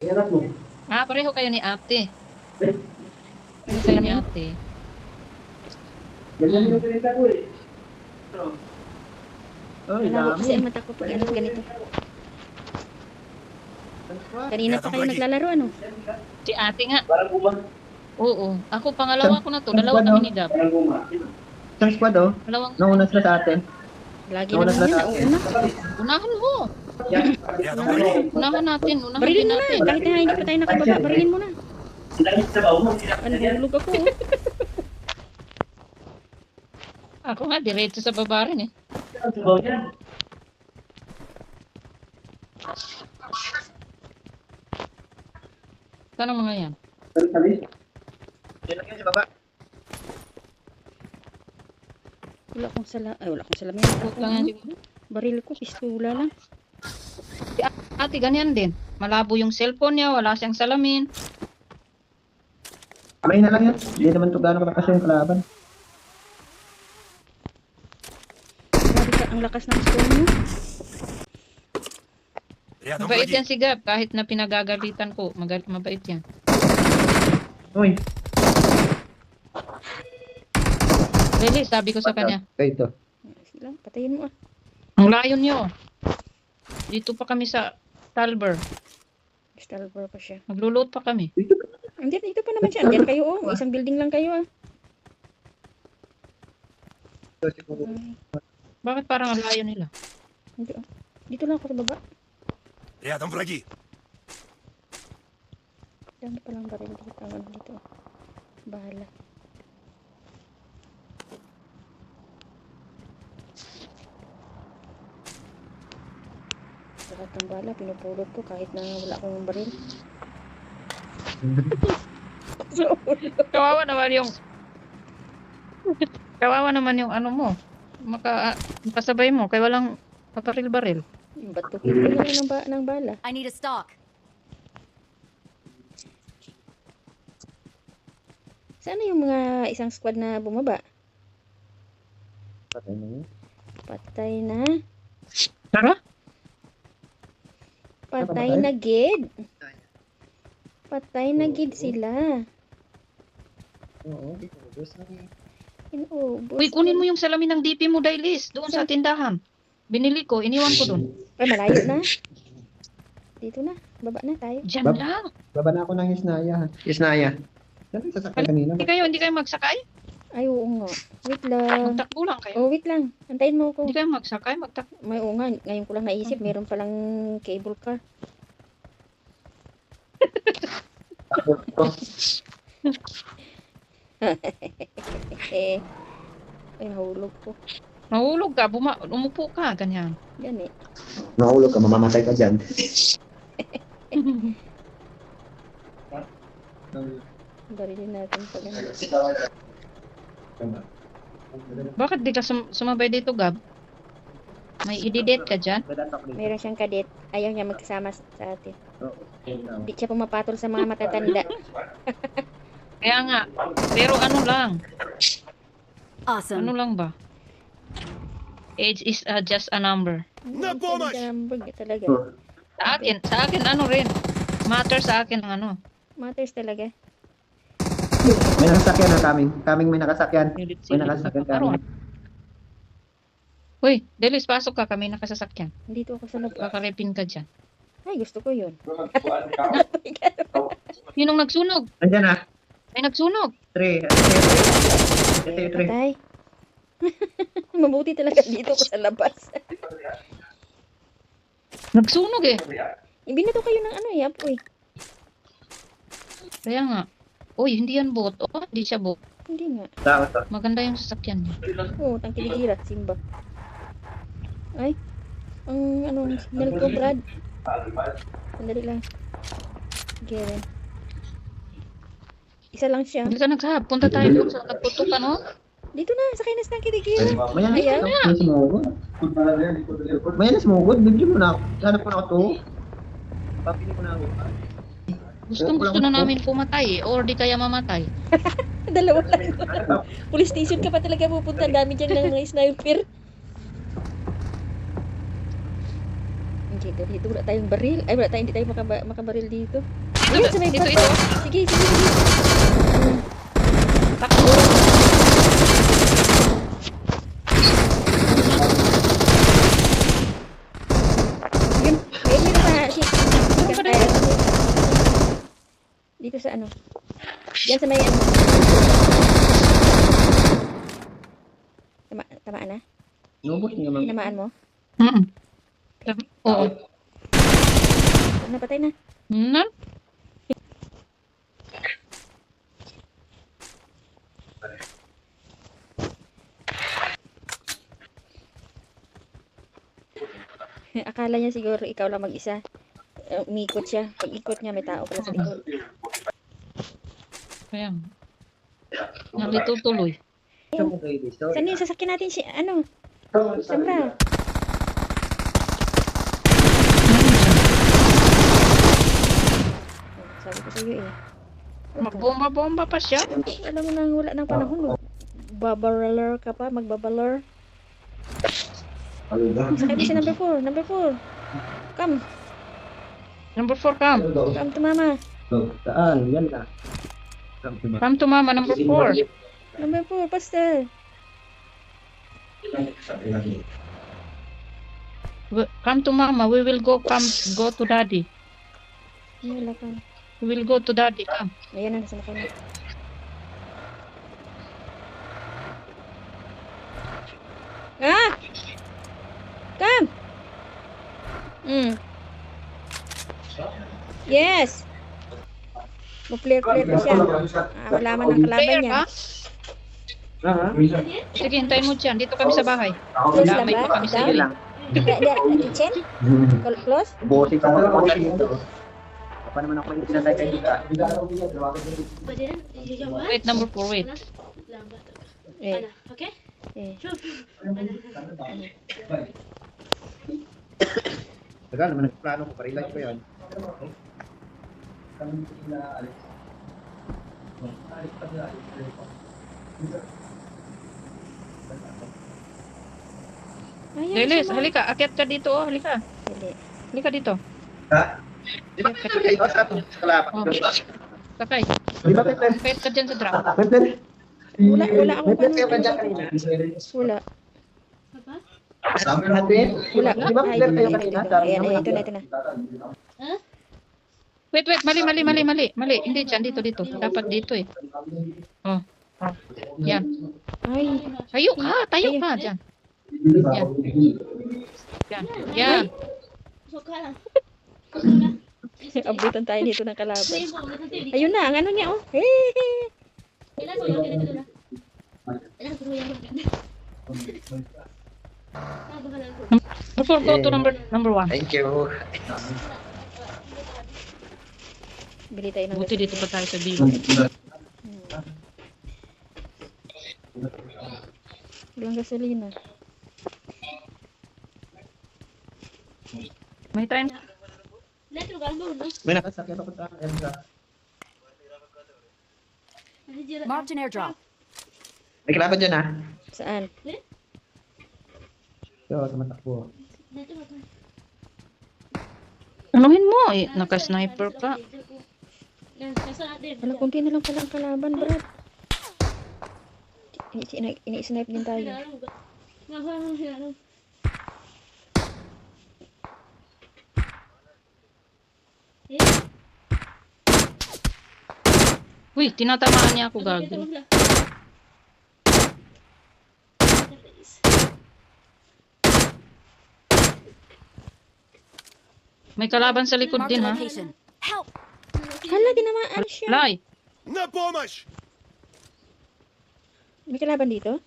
Ah, pareho kayo ni ate. Pareho kayo ni ate. Malabo kasi ang mata ko pag ano ganito. Kanina pa kayo naglalaro ano? Si ate nga. Oo. Ako, pangalawa ko na to. Dalawa kami ni Gab. Isang squad oh. Dalawang Nauna sila sa atin. Lagi naman yan, nauuna. unahan mo. Unahan natin. Unahan Barilin din mo na, natin. kahit na hindi pa tayo nakababa, barilin mo na. Ano, hulog ako. Ako nga, diretso sa baba rin eh. Saan ang mga yan? Yan lang yan sa baba. Wala akong salamin. Huwag lang yan siguro. Baril ko, pistola lang. Si ate, ganyan din. Malabo yung cellphone niya, wala siyang salamin. Kamay na lang yan. Hindi naman ito gano'ng kalakas yung kalaban. Grabe ka, ang lakas ng stone mo. Mabait yan si Gab, kahit na pinagagalitan ko. Mabait yan. Uy. Really, sabi ko sa kanya, Ito. Sige lang, patayin mo ah. ang layon niyo. Dito pa kami sa Talber. Stalber pa siya. Magluluto pa kami. Andiyan, dito pa naman siya. Andiyan kayo oh. Isang building lang kayo ah. Ay, Bakit parang ang layo nila? hindi oh. Dito lang ako sa baba. Рядом враги. Dami palang baril dito. Ano dito. Bahala. Lahat ng bala, pinupulot ko kahit na wala akong baril. Kawawa naman yung kawawa naman yung ano mo. Makasabay mo kaya walang paparil-baril. Yung batukin ko na lang ng bala. I need a stock. Sana yung mga isang squad na bumaba? Patay na yun. Patay na. Tara? Patay na gid. Patay na gid sila. Oo. Inubos. Uy, kunin mo yung salamin ng DP mo, Dailis, doon sa tindahan. Binili ko, iniwan ko doon. Ay, malayo na. Dito na. Baba na tayo. Diyan Bab- lang. Baba na ako ng Hisnaya. Hisnaya. Saan yung sasakyan kanina? Hindi kayo magsakay? Ay, oo nga. Wait lang. Magtakbo lang kayo. Oh, wait lang. Antayin mo ako. Hindi kayo magsakay, magtakbo. May oo nga. Ngayon ko lang naisip. Meron palang cable car. Ay, nahulog ko. Mahulog ka, umupo ka, ganyan. Yan eh. Mahulog ka, mamamatay ka dyan. Barilin natin pag ano. Bakit di ka sumabay dito, Gab? May i-date ka dyan? Meron siyang kadet. Ayaw niya magkasama sa atin. Hindi siya pumapatol sa mga matatanda. Kaya nga. Pero ano lang? Awesome. Ano lang ba? Age is just a number. Na помощь! Number talaga. Sa akin ano rin. Matter sa akin ang ano. Matters talaga. May nakasakyan na kaming. Kaming may nakasakyan. May Silid-silid nakasakyan na kaming. Uy, Delis, pasok ka. Kami nakasasakyan. Dito ako sa labas. Kakarepin ka dyan. Ay, gusto ko yun. Sinong nagsunog? Andyan na. May nagsunog. 3. Ito yung 3. Patay. Mabuti talaga dito ko sa labas. Nagsunog eh. Ibinato kayo ng ano eh, apoy. Kaya nga. Uy, hindi yan bot. Oh, hindi siya bot. Hindi nga. Tao to. Maganda yung sasakyan niya. Oo, tangkiligira, Simba. Ay, ang ano, signal ko, Brad. Sandali lang. Garen. Isa lang siya. Hindi ka nagsahab. Punta tayo doon sa nagputukan, no? Dito na, sakay na sa tangkiligira. Mayan Ayan. na sumugod. Mayan na sumugod. Bibili mo na ako. Hanap ko na ako to. Papili ko na ako. Gusto na namin pumatay eh. Or di kaya mamatay. Dalawa lang. Police station ka pa talaga pupunta. Ang dami dyan ng mga sniper. Dito wala tayong baril. Ay, wala tayong, hindi tayo makabaril dito. Ito, Ayun, sa may ito, bata. ito. Sige, sige, sige. Takbo. Yun, ayun pa. Meron pa rin. Dito sa ano. Diyan sa may ano. Tamaan na? Nubos niya, ma'am. Tinamaan mo? Mm. Oo. Napatay na. Nan? Akala niya siguro ikaw lang mag-isa. Umikot siya. Pag ikot niya, may tao pala sa likod. Kaya. Nalito tuloy. Saan yung sasakyan natin si, ano? Samra. Sabi ko sa iyo eh. Magbomba-bomba pa siya. Alam mo nang wala ng panahon. Magbabaler ka pa, magbabaler. Sakay din si number 4. Number 4. Come. Number 4, come. Come to mama. Saan? Yan na. Come to mama, number 4. Number 4, pastor. Come to mama, we will go to daddy. Wala ka. We will go to daddy, come. Ayan na, nasa kanya. Ah! Come! Yes! Mag-clear-clear pa siya. Malaman ng kalaban Player niya. ka? Sige, hintayin mo dyan. Dito kami sa bahay. Close lang Damay ba? pa kami sa Down? iyo. Kitchen? Close? Bosing ka mo. Apa naman ako yung pinatay kay Dika? Wait, number 4, wait. Eh. Okay? Eh. Tagal naman nagplano ko. Parilay ko yan. Ayan, Delis, sama. halika. Akyat ka dito, oh. Halika. Dali. Halika dito. Ha? Di ba kayo sa kalapak? Oh. Sakay. Di ba kayo? Akyat ka dyan sa drop. Wala akong May kayo paano. dyan kanina? Wala. Sabi natin. Wala. Di ba Ay, kayo dito, kanina? dito. Ayan, ayan, ito na. Wait, mali. Hindi dyan, dito. Dapat dito eh. Oh. Yan. Ay. Tayo ka dyan. Yan. Suka lang. Abutan tayo dito ng kalaban. Ayun po, natutili. Ayun na, ang ano niya, oh. Ilan ko yung kinito na? Ilan ko yung Before go to number 1. Thank you. Bili tayo ng Buti gasolina. dito pa tayo sa bibo. Walang gasolina. May time. Ilan ko gano'n no? May nakasakit ako sa akin. Marked an airdrop. May kalaban dyan ha? Saan? Ito, tumatakbo. Anuhin mo eh. Naka-sniper ka. Wala, kunti na lang pala ang kalaban, Brad. Ini-snipe din tayo. Uy, tinatamaan niya ako gagawin. May kalaban sa likod Marked din a ha. location. Help! Hala, dinamaan siya. Lay. На помощь! May kalaban dito?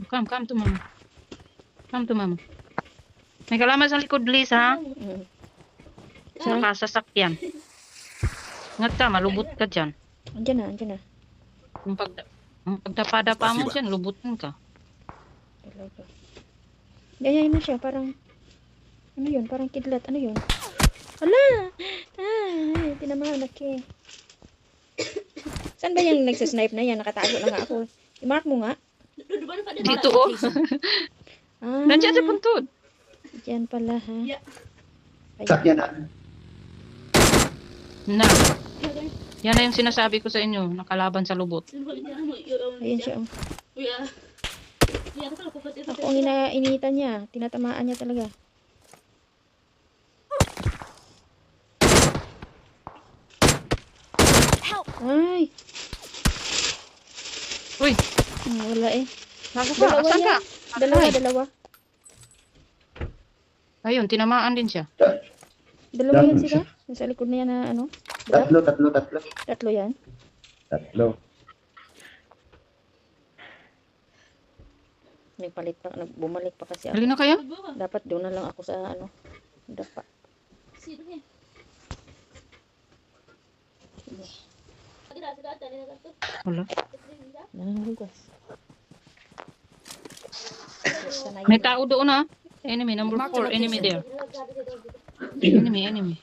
Come to mama. Come to mama. May kalaban sa likod, Liz ha. Mm. Sa sasakyan. Ingat ka, malubot ka dyan. Andyan na. Yung pagdapa-dapa mo dyan, lubutin ka. Talaga. Gayahin na siya, parang... Ano yun? Parang kidlat. Ano yun? Hala! Ay, tinamaan ako eh. Saan ba yung nagsasnipe na yan? Nakatago na nga ako. I-mark mo nga. Dito oh. Ah, Nandiyan sa puntod. Diyan pala ha. kaya. Sakyanan. Na. Yan na yung sinasabi ko sa inyo, nakalaban sa lubot. Ayun siya. Oh. Ako ang initan niya. Tinatamaan niya talaga. Help! Ay! Uy, Wala eh. nasa ka, asan ka? Dalawa. Ayun, tinamaan din siya. Dalawa yan sila. Nasa likod na yan na ano. Tatlo. Tatlo yan. Tatlo. Bumalik pa kasi ako. Halina kayo? Dapat doon na lang ako sa ano. Dapa. Wala. Nangugas. May tao doon ha. Enemy, number 4. Enemy there. Enemy.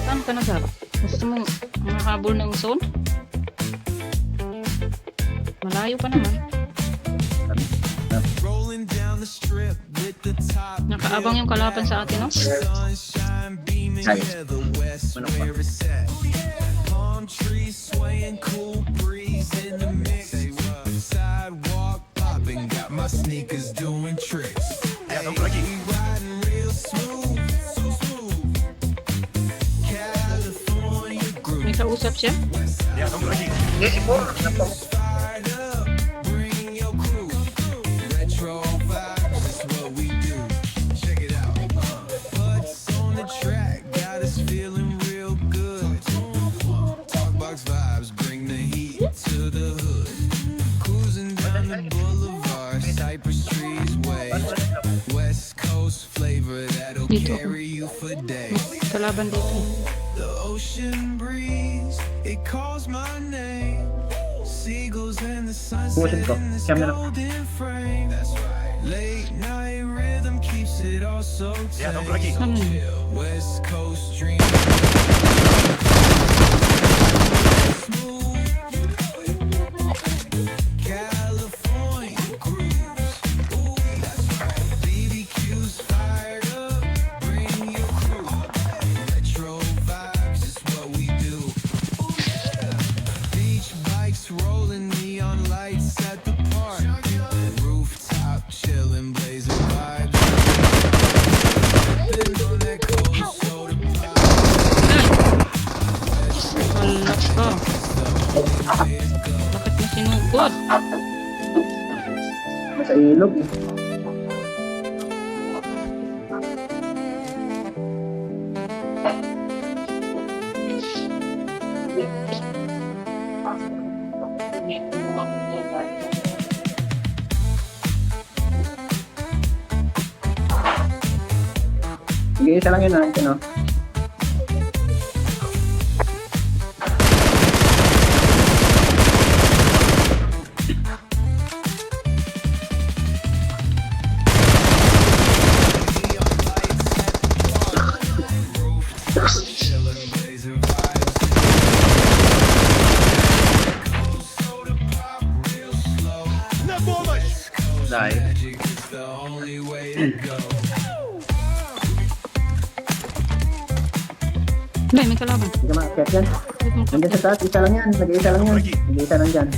Saan ka na, Gab? Gusto mong makahabol ng zone? Malayo pa naman. Rolling down the strip with the top. Nakaabang yung kalaban sa atin, no? Sunshine beaming, yeah, the west where it's at. Palm trees swaying, cool breeze in the mix. Sidewalk popping, got my sneakers doing tricks. Рядом враги. Riding real smooth, so smooth. California groove. May kausap siya? Рядом враги. Fired up, bring your crew. Retro vibes is what we do. Check it out. Butts on the track, got us feeling real good. Talkbox vibes, bring the heat to the hood. Cruising down the boulevard, Cypress Trees way. West Coast flavor that'll Dito. carry you for days. Kalaban dito. The ocean breeze, it calls my name. Seagulls and the sunset Bukasin ko. in this Camera. golden frame. That's right. Late night rhythm keeps it all so tight. Ano yun? West Coast dream. Smooth. California grooves. Ooh, that's right. BBQ's fired up. Bring your crew. Retro vibes is what we do. Beach bikes rolling, neon lights at the park. Rooftop chilling, blazing vibes. Been on that cold soda pop. Wala ka. Bakit mo sinugod? Nasa ilog eh. Sige, isa lang yun ha. Ito no. Chilling, blazing vibes. Cold soda pop, real slow. На помощь! Dahil. Magic is the only way to go. Hindi, may kalaban. Hindi ka makakit yan. Bakit mo Nandiyan sa taas, isa lang yan. Nag-iisa lang yan. Nag-iisa lang dyan.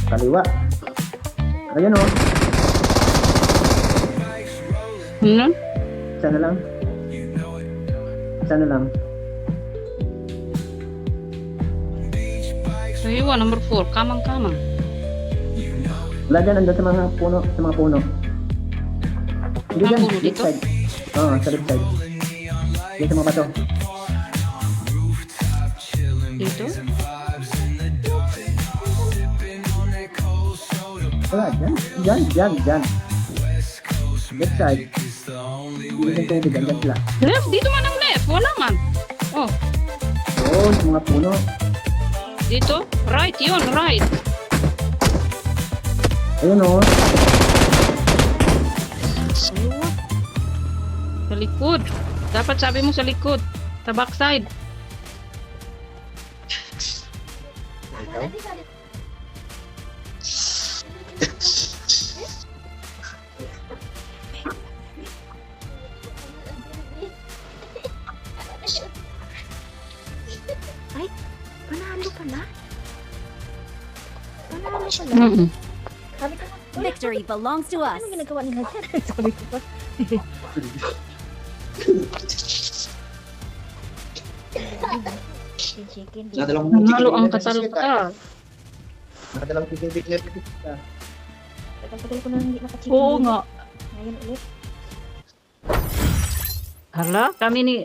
Kaliwa. Ayun o. Ano? Isa na lang. Isa na lang. So, iwan, number 4. Kamang-kamang. Wala dyan, andun sa mga puno. Sa mga puno. Hindi Mga dyan, puno left dito? side. Oo, sa left side. Dito sa mga bato. Dito? Wala, dyan. Left side. Hindi yung tubig, andyan sila. Left? Dito man ang left. Wala man. Oh, Oo, sa mga puno. dito? Right, yun, right. Ayun o. Ayun. Sa likod. Dapat sabi mo sa likod. Sa backside. ikaw? Panalo pala. Panalo pala. Mm-mm. Sabi ko, Victory belongs to us. anong ginagawa nila dyan? Sabi ko pa. Chicken. Nakadalang Nanalo ang katalata. Nakadalang chicken bigler kita. Tagal-tagal ko na hindi naka-chicken. Oo nga. Ngayon ulit. Hala, kami ni